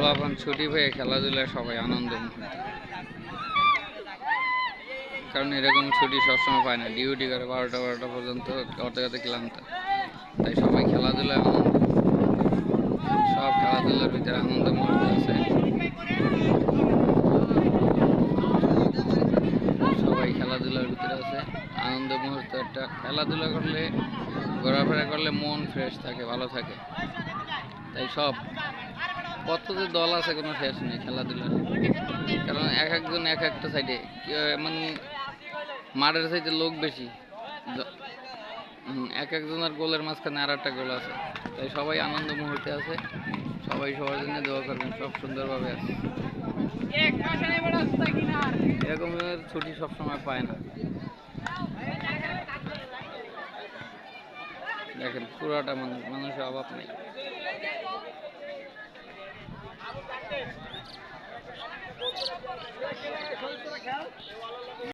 পোলাপান ছুটি পেয়ে খেলাধুলায় সবাই আনন্দ মুহূর্তে, কারণ এরকম ছুটি সবসময় পায় না, ডিউটি করে 12টা পর্যন্ত করতে করতে ক্লান্ত, তাই সবাই খেলাধুলায় আনন্দ, সব খেলাধুলার ভিতরে আনন্দ মুহূর্তে আছে। সবাই খেলাধুলার ভিতরে আছে, আনন্দ মুহূর্তে একটা খেলাধুলা করলে, ঘোরাফেরা করলে মন ফ্রেশ থাকে, ভালো থাকে। তাই সব কত যে দল আছে কোনো শেষ নেই খেলাধুলার, কারণ এক একজন এক একটা সাইডে, মানে মাঠের সাইডে লোক বেশি, এক একজনের গোলের মাঝখানে আর একটা গোল আছে, তাই সবাই আনন্দ মুহূর্তে আছে। সবাই সবার জন্য দোয়া করবেন, সব সুন্দরভাবে আছে। এরকমের ছুটি সবসময় পায় না। দেখেন পুরাটা মানুষের অভাব নেই।